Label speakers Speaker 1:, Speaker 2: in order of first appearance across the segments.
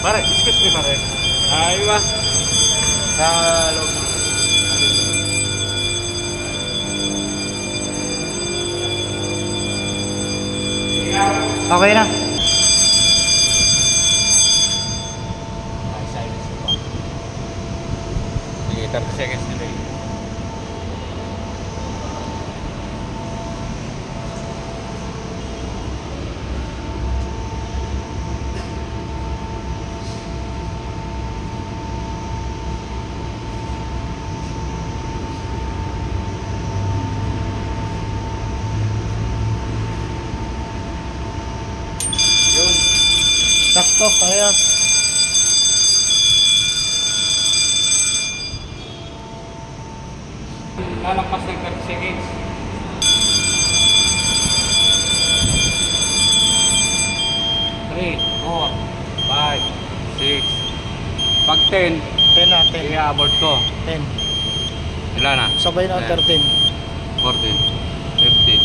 Speaker 1: Pare, excuse me pare.
Speaker 2: Ay ba? Sa loob.
Speaker 3: Okay na.
Speaker 2: Ay, silence na ba? Sige, 30 seconds delay.
Speaker 3: Sakto, parehas.
Speaker 2: Lalagpas ng 30 seconds. 3, 4, 5, 6. Pag 10,
Speaker 3: 10 na, 10.
Speaker 2: i-abort ko.
Speaker 3: 10.
Speaker 2: Ilan na?
Speaker 3: Sabay na 13.
Speaker 2: 14, 15,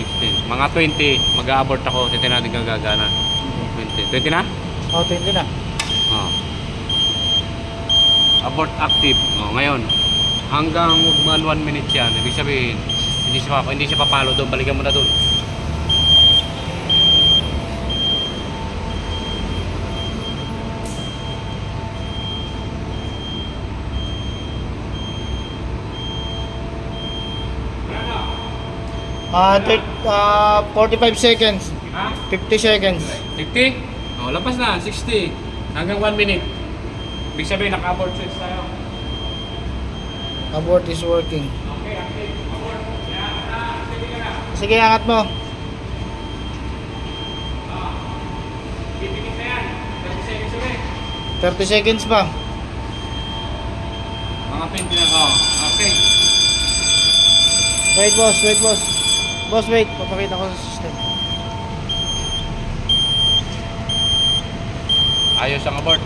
Speaker 2: 16. Mga 20, mag-a-abort ako. Titin natin gagana. 20. 20 na?
Speaker 3: Oh, 20 na.
Speaker 2: Oh. Abort active. Oh, ngayon, hanggang magmal 1 minute yan. Ibig sabihin, hindi siya papalo doon. Balikan mo na doon.
Speaker 3: Ah, 45 seconds.
Speaker 2: Ha?
Speaker 3: 50 seconds.
Speaker 2: 50? Oh, lampas na. 60. Hanggang 1 minute. Ibig sabihin, naka-abort switch tayo.
Speaker 3: Abort is working.
Speaker 2: Okay, active. Abort. Yan, sige ka na.
Speaker 3: Sige, angat mo.
Speaker 2: Pipikit na yan. 30 seconds ulit.
Speaker 3: 30 seconds pa.
Speaker 2: Mga 20 na. Oh, okay.
Speaker 3: Wait, boss. Wait, boss. Boss, wait. Papakita ko sa system.
Speaker 2: Ayos ang abort.